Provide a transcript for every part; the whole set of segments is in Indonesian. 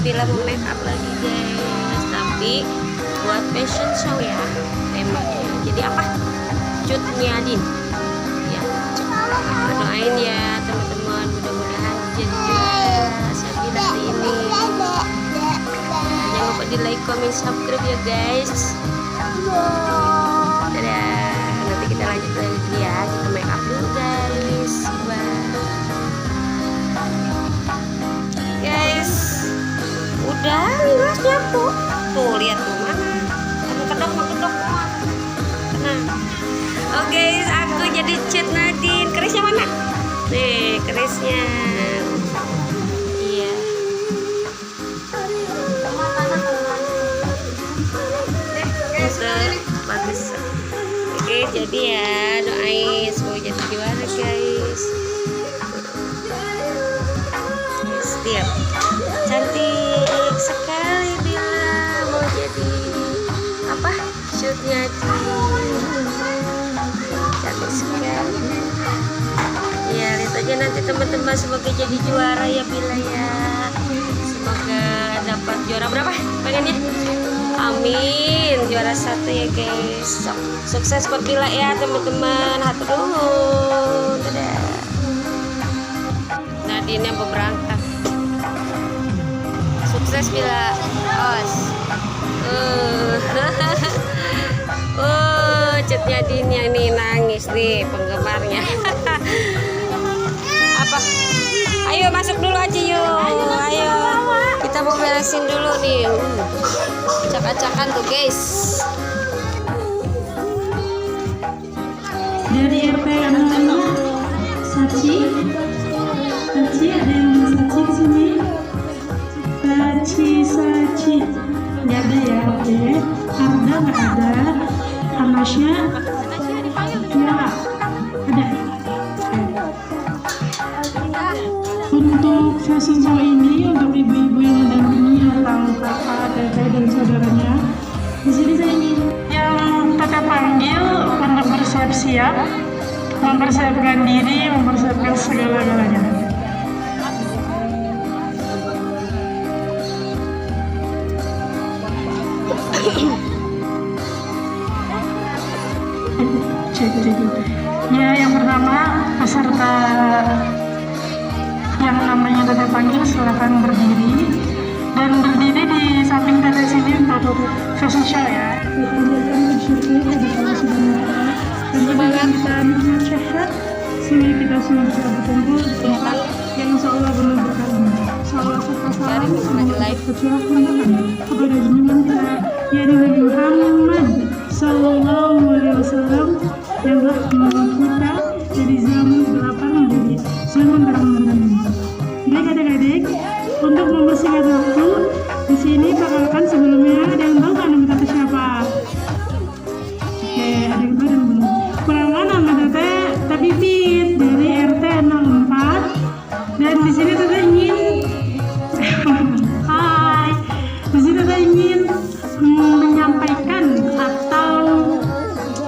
Bila mau make up lagi guys, tapi buat fashion show ya temanya. Jadi apa? Cutnya Din. Ya, doain ya teman-teman, mudah-mudahan jadi juara Sabila hari ini. Jangan lupa di like, comment, subscribe ya guys. Dadah. Nanti kita lanjut lagi ya. Kita make up dulu guys. Bye. Guys, udah liwasnya tuh. Tuh lihat tuh mana. Kedok semua. Tenang. Oke guys, aku jadi cat Nadine. Kerisnya mana? Nih, kerisnya. Iya. Bagus. Oke, jadi ya doain semoga jadi juara guys. Setiap cantik sekali Bila mau jadi apa? Shootnya cantik sekali. Ya lihat aja nanti teman-teman, semoga jadi juara ya Bila ya. Semoga dapat juara berapa pengennya? Amin, juara 1 ya guys. Sukses buat Bila ya teman-teman. Hatur nuhun. Dadah. Nadine yang berangkat. Sukses Bila. Os. Catnya Din yang nih nangis nih penggemarnya. Apa? Ayo masuk dulu aja yuk. Ayo. Kita mau beresin dulu nih. Acak-acakan tuh guys. Dari RT yang mana? Saci ada yang Saci sini. Saci nggak ada ya. Oke. Arda nggak ada. Anasya ya ada. Untuk fashion show ini, untuk ibu-ibu yang mendampingi atau kakak, teteh dan saudaranya, di sini saya ingin yang teteh panggil untuk bersiap-siap, mempersiapkan diri, mempersiapkan segala-galanya. Cek. Ya, yang pertama peserta yang namanya teteh panggil silakan berdiri dan berdiri di samping teteh sini untuk fashion show ya. Kita panjatkan bersyukur kepada Allah Subhanahu wa Ta'ala dan kita sehat sehingga kita semua bisa berkumpul di tempat yang insya Allah penuh berkah. Salam serta salam semoga tercurahkan kepada junjungan kita yakni Nabi Muhammad Sallallahu Alaihi Wasallam yang telah menolong kita dari zaman gelapang menjadi zaman terang-terang. Baik adik-adik, untuk membersihkan waktu di sini perkenalkan sebelumnya ada yang tahu kan nama teteh siapa? Oke, ada yang tahu dan belum. Perkenalkan nama teteh Pipit dari RT 04 dan di sini teteh ingin Hai, di sini teteh ingin menyampaikan atau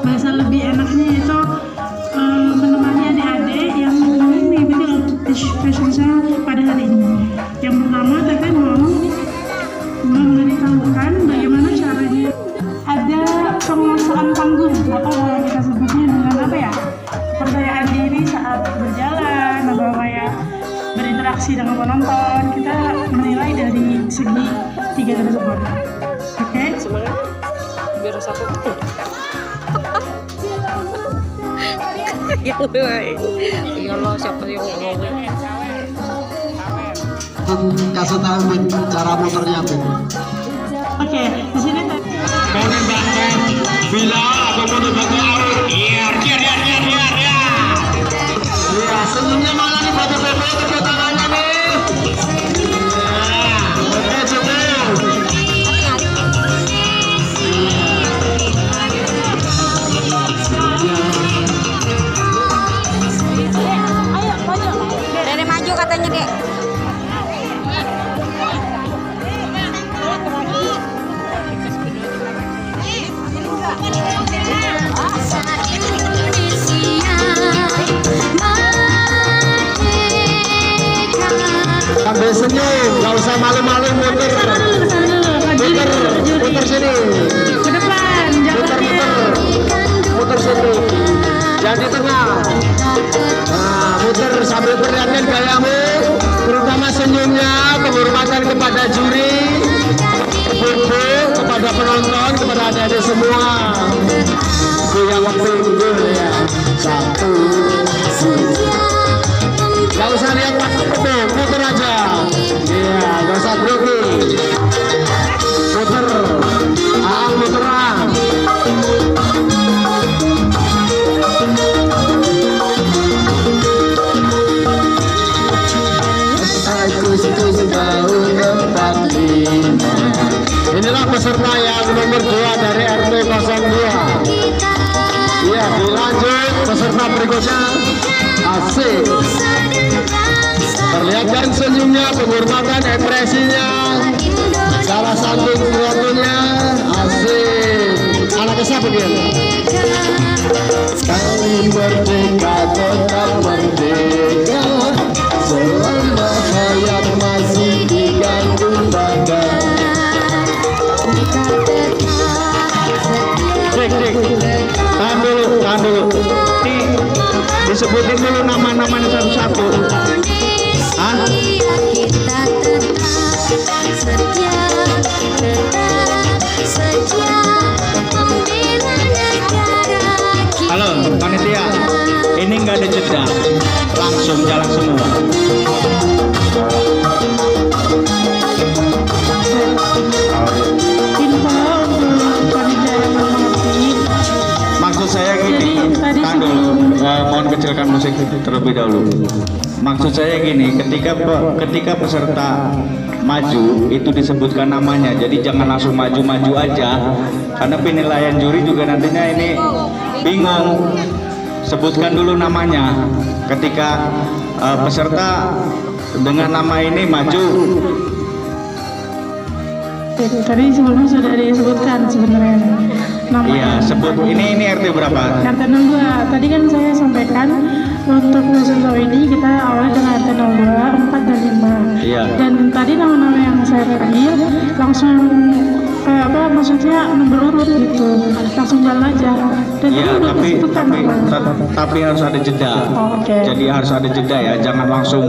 bahasa lebih enaknya itu menemani adik-adik yang ingin mengikuti fashion show pada hari ini. Yang pertama teteh mau memberitahukan bagaimana caranya ada penguasaan panggung atau kalau kita sebutnya dengan apa ya, kepercayaan diri saat berjalan atau kayak berinteraksi dengan penonton. Kita menilai dari segi 3 tersebut. Oke? Semangat. Biar satu. Yang lain. Ya Allah, siapa yang ngomong? Kasih tahu cara motornya Bu. Oke, di sini Mau dibangun Bila aku mau dibangun Iya, iya, senyumnya malah nih foto-foto tepuk tangannya nih. Oke, coba. Dede maju katanya dek. Sangat nggak usah malu-malu muter. Kesana dulu, Fajri. Muter sini. Ke depan, jangan Muter sini. Jangan di tengah. Nah, muter sambil perlihatkan gayamu, terutama senyumnya, penghormatan kepada juri, ibu, kepada penonton, kepada adik-adik semua. Itu yang penting ya. Satu. Gak usah lihat waktu penuh, muter aja. Iya, gak usah grogi. Muter. Muteran. Inilah peserta yang nomor 2 dari RT 02. Iya, dilanjut peserta berikutnya. Asik. Perlihatkan senyumnya, penghormatan, ekspresinya, cara santun perilakunya. Asik. Anaknya siapa dia? Kami merdeka, tetap merdeka, selama hayat masih digantung badan. Tahan dulu. Disebutin dulu nama-namanya satu-satu. Hah? Halo, panitia. Ini nggak ada jeda, langsung jalan semua. info untuk panitia yang mengerti. Maksud saya gini, Jadi, tahan dulu. Mohon kecilkan musik terlebih dahulu. Maksud saya gini, ketika peserta maju itu disebutkan namanya, jadi jangan langsung maju-maju aja, karena penilaian juri juga nantinya ini bingung. Sebutkan dulu namanya. Ketika peserta dengan nama ini maju. Tadi sebelumnya sudah disebutkan sebenarnya nama. Iya, sebut. Ini RT berapa? RT 02. Tadi kan saya sampaikan untuk fashion show ini kita awalnya dengan RT 02, 4 dan 5. Iya. Dan tadi nama-nama yang saya panggil langsung maksudnya nomor urut gitu, langsung jalan aja. Dan Iya, itu udah disebutkan nama. tapi harus ada jeda. Oh, oke. Jadi harus ada jeda ya, jangan langsung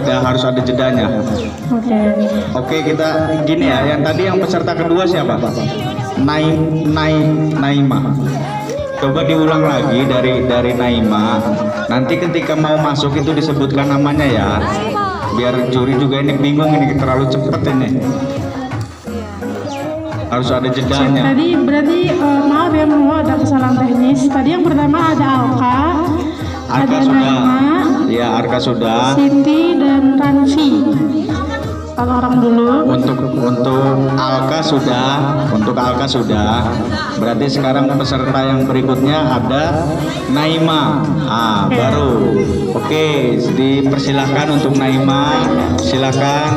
harus ada jedanya. Oke. Oke, kita gini ya, yang tadi yang peserta kedua siapa? Naima. Coba diulang lagi dari Naima. Nanti ketika mau masuk itu disebutkan namanya ya. Biar juri juga ini bingung, ini terlalu cepet ini. Harus ada jedanya. Tadi berarti maaf ya, ada kesalahan teknis. Tadi yang pertama ada Alka, Arka ada sudah. Naima, Ya, Arka sudah. Siti dan Ranfi. Kalau orang dulu. Untuk Alka sudah. Berarti sekarang peserta yang berikutnya ada Naima. Baru. Oke, dipersilahkan untuk Naima. Silakan.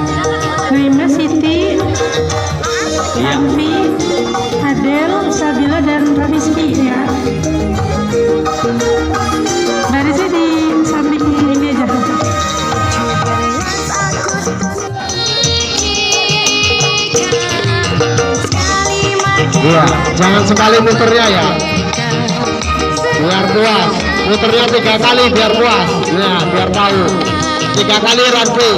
Naima, Siti, Iya. Ranfi, Adel, Sabila dan Rizky ya. Dari sini samping ini aja. Iya, jangan sekali muternya ya. Biar puas. Muternya 3 kali biar puas. Nah, biar tahu. 3 kali Ranfi.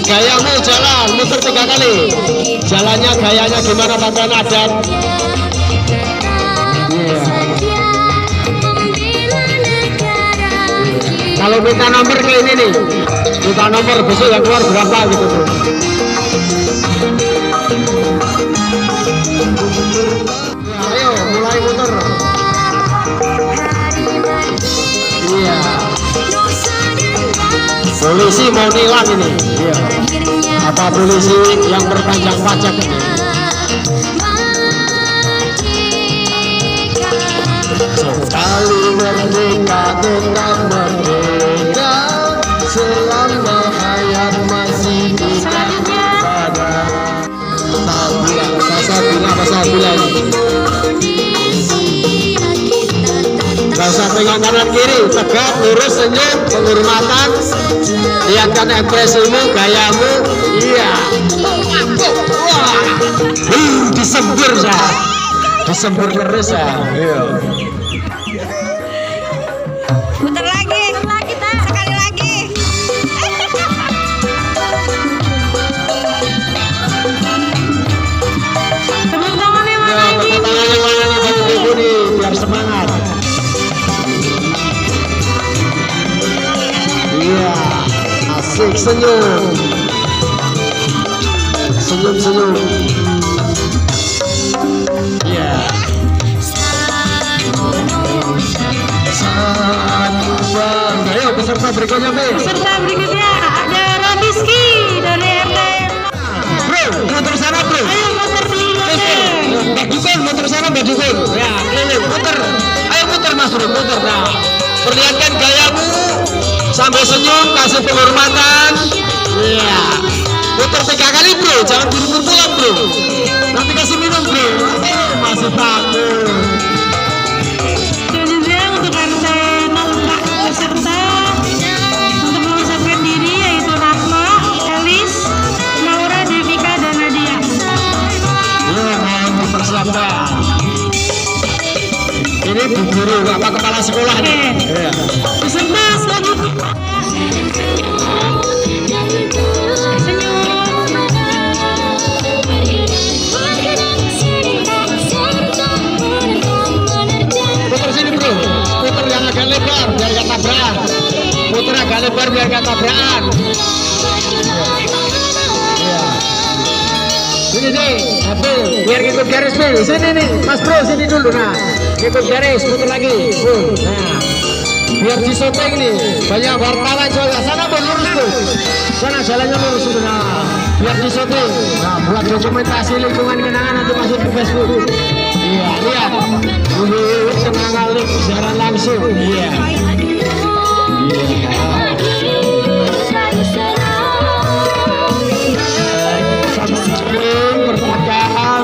Gayamu jalan, muter 3 kali. Jalannya gayanya gimana, pakaian adat. Kalau minta nomor kayak ini nih, minta nomor besok yang keluar berapa gitu tuh. Ayo mulai muter. Iya. Polisi mau nilang ini. Iya. Apa polisi yang berpanjang pajak ini? Sekali merdeka tetap merdeka, selama hayat masih digantung badan. Sabila ini. Gak usah pegang kanan kiri, tegap, lurus, senyum, penghormatan. Lihatkan ekspresimu, gayamu. Iya. Wah. Disembur ya. Disembur terus ya. Iya. Putar lagi tak sekali lagi. Tepuk tangannya Ya, mana tepuk nih? tangannya mana nih buat ibu nih, biar semangat. Iya, asik, senyum. Senyum. Iya. Satu bang. Ayo peserta berikutnya, Be. Peserta berikutnya ada Radiski dari RT. Bro, muter sana, bro. Ayo muter dulu deh. Mbak Dukun, muter sana, Mbak Dukun. Ya, keliling, muter. Ayo muter, Mas Bro, muter. Nah, perlihatkan gayamu sambil senyum, kasih penghormatan. Iya. Muter 3 kali, bro. Jangan buru-buru pulang, bro. Nanti kasih minum, bro. Masih takut. Selanjutnya untuk RT 04 peserta untuk memasukkan diri yaitu Rahma, Elis, Maura, Devika, dan Nadia. Ya, mau dipersiapkan. Ini Bu Guru, Bapak Kepala Sekolah nih. Iya. Peserta selanjutnya. Putar sini, bro. Putar yang agak lebar biar gak tabrakan. Putar agak lebar biar gak tabrakan. Iya. Sini deh, biar ikut garis nih. Sini nih, Mas Bro, sini dulu. Nah, ikut garis, putar lagi. Nah, biar di syuting nih. Banyak wartawan soalnya. Sana bro, lurus bro. Sana jalannya lurus dulu. Nah, biar di syuting. Nah, buat dokumentasi lingkungan kenangan nanti masuk ke Facebook. Iya, lihat. Kenangan link siaran langsung. Iya. Subscribe, perpustakaan.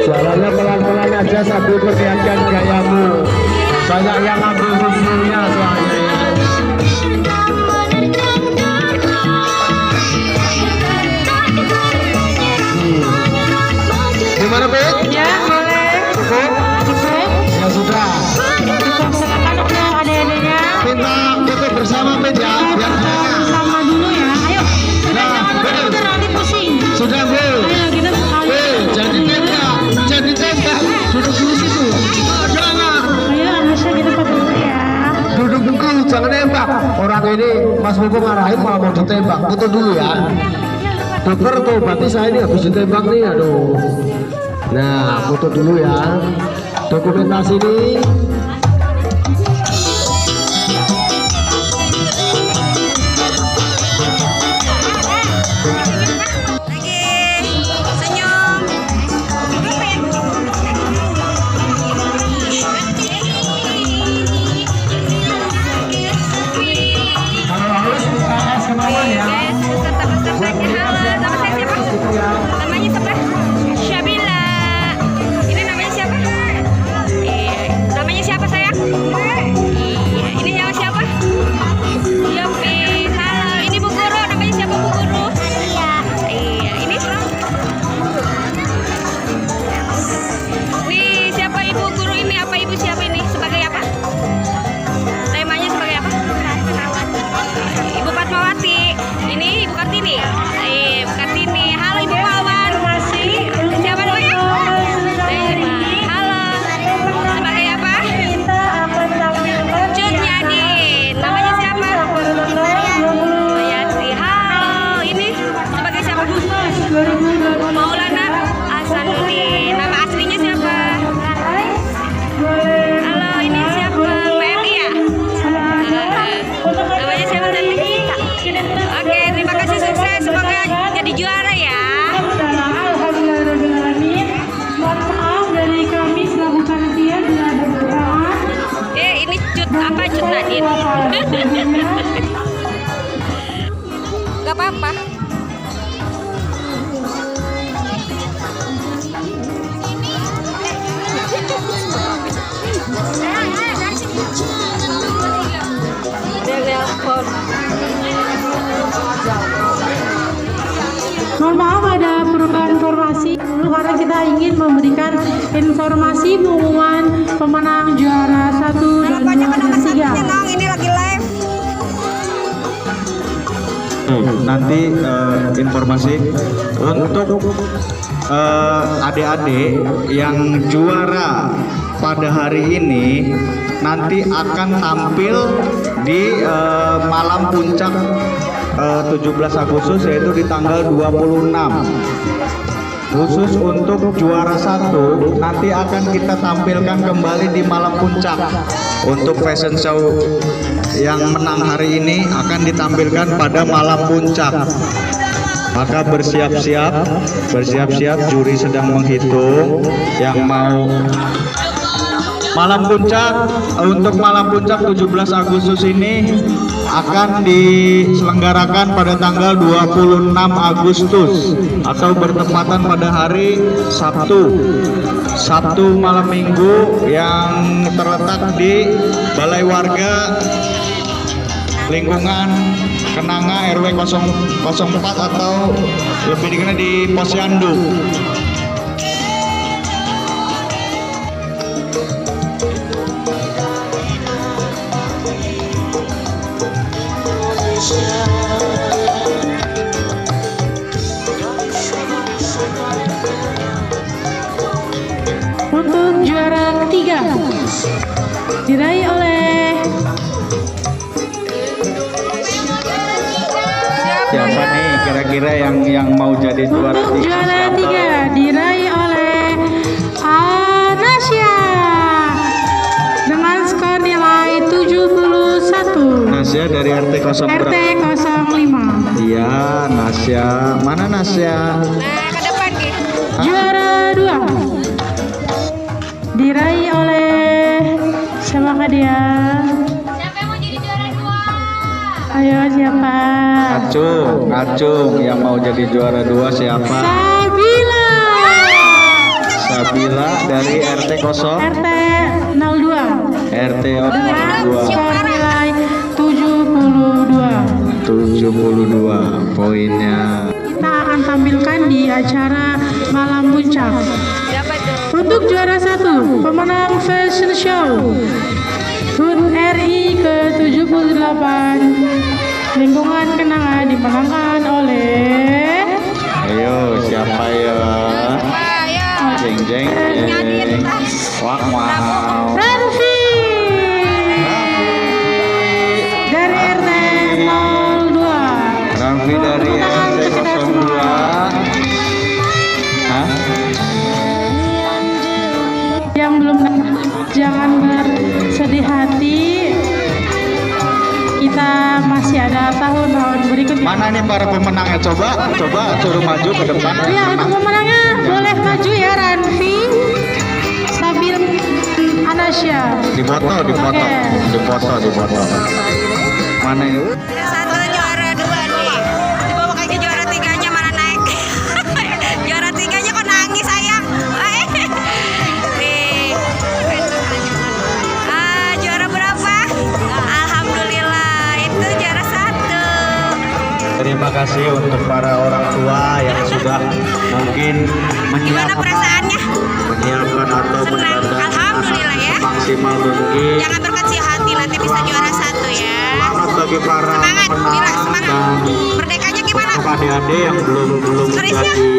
Jalannya pelan-pelan aja sambil perlihatkan gayamu. Banyak yang ambil musuhnya soalnya ya. Gimana, Bet? Ya, boleh. Cukup? Cukup. Ya sudah. Cukup silakan untuk adik-adiknya. Minta foto bersama, Bet ya. Biar jangan. Sama dulu ya. Ayo. Kita Nah, jangan betul. putar nanti pusing. Sudah, Bu. Ayo kita sekali. Jadi tembak. Jadi tembak. Duduk dulu situ. Oh, jangan. Ayo harusnya kita foto dulu ya. Duduk dulu, jangan nembak. Orang ini Mas Bobo marahin malah mau ditembak. Foto dulu ya. Dokter tuh, berarti saya ini habis ditembak nih, aduh. Nah, foto dulu ya. Dokumentasi ini. Lagi senyum. Kalau harus kita semuanya ya. Guys, peserta-pesertanya halo. Nama saya siapa? Namanya siapa? Syabila. Ini namanya siapa? Namanya siapa sayang? Iya. Ini nama siapa? Yopi. Halo. Ini Bu Guru. Namanya siapa Bu Guru? Iya. Iya. Ini Nih, siapa Ibu Guru ini? Apa Ibu siapa ini? Sebagai apa? Temanya sebagai apa? Ibu Fatmawati. Ini Ibu Kartini. Ibu Kartini. Halo Ibu Wawan. Siapa namanya? Halo. Sebagai apa? Cut Nyadin. Namanya siapa? Mayati. Halo. Ini sebagai siapa? Maulana Hasanuddin. Nama aslinya siapa? Halo, ini siapa? PMI ya? Namanya siapa tadi? Oke, terima kasih, sukses. Semoga jadi juara ya. Alhamdulillahirrahmanirrahim. Mohon maaf dari kami selaku panitia bila ada kesalahan. Ini Cut apa? Cut Nadin. Gak apa-apa. Mohon maaf ada perubahan informasi karena kita ingin memberikan informasi pengumuman pemenang juara 1 dan 2 dan 3. Ini lagi live. Nanti informasi untuk adik-adik yang juara pada hari ini nanti akan tampil di malam puncak 17 Agustus yaitu di tanggal 26. Khusus untuk juara 1 nanti akan kita tampilkan kembali di malam puncak. Untuk fashion show yang menang hari ini akan ditampilkan pada malam puncak. Maka bersiap-siap, juri sedang menghitung yang mau malam puncak. Untuk malam puncak 17 Agustus ini akan diselenggarakan pada tanggal 26 Agustus atau bertepatan pada hari Sabtu malam minggu yang terletak di Balai Warga lingkungan Kenanga RW 004 atau lebih dikenal di Posyandu. Untuk juara ketiga diraih oleh Siapa nih kira-kira yang mau jadi juara untuk tiga? juara Siapa? 3 diraih oleh Anasya dengan skor nilai 71. Nasya dari RT 0 berapa? RT 05. Iya, Nasya. Mana Nasya? Nah, ke depan gitu. Juara 2 diraih oleh siapakah dia? Siapa yang mau jadi juara 2? Ayo siapa? Acung yang mau jadi juara 2 siapa? Sabila. Sabila dari RT 0 RT 02 RT dengan 02 skor nilai 72. poinnya. Kita akan tampilkan di acara malam puncak. Siapa tuh? Untuk juara 1 pemenang fashion show HUT RI ke-78 lingkungan Kenanga dimenangkan oleh Ayo siapa ya? Jeng jeng jeng. Wah wow. Ranfi dari RT 02. Ramfi dari RT 02. Hah? Yang belum jangan bersedih hati, kita masih ada tahun-tahun berikutnya. Mana nih para pemenangnya? Coba suruh maju ke depan. Ya, untuk pemenangnya boleh maju ya, Ranfi, Sabil, Anasya. Dipoto. Oke. Mana ini? Satu juara 2 nih. Dibawa kaki juara 3-nya mana naik? Juara 3-nya kok nangis sayang. Nih. Juara berapa? Alhamdulillah itu juara 1. Terima kasih untuk para orang tua yang sudah mungkin Gimana perasaannya? menyiapkan atau Senang. mendatangkan Alhamdulillah ya. maksimal mungkin. Jangan berkecil hati, nanti bisa juara 1 ya. Selamat bagi para Semangat, Bila, pemenang semangat. dan Merdekanya gimana? untuk adik-adik yang belum Kerisnya? jadi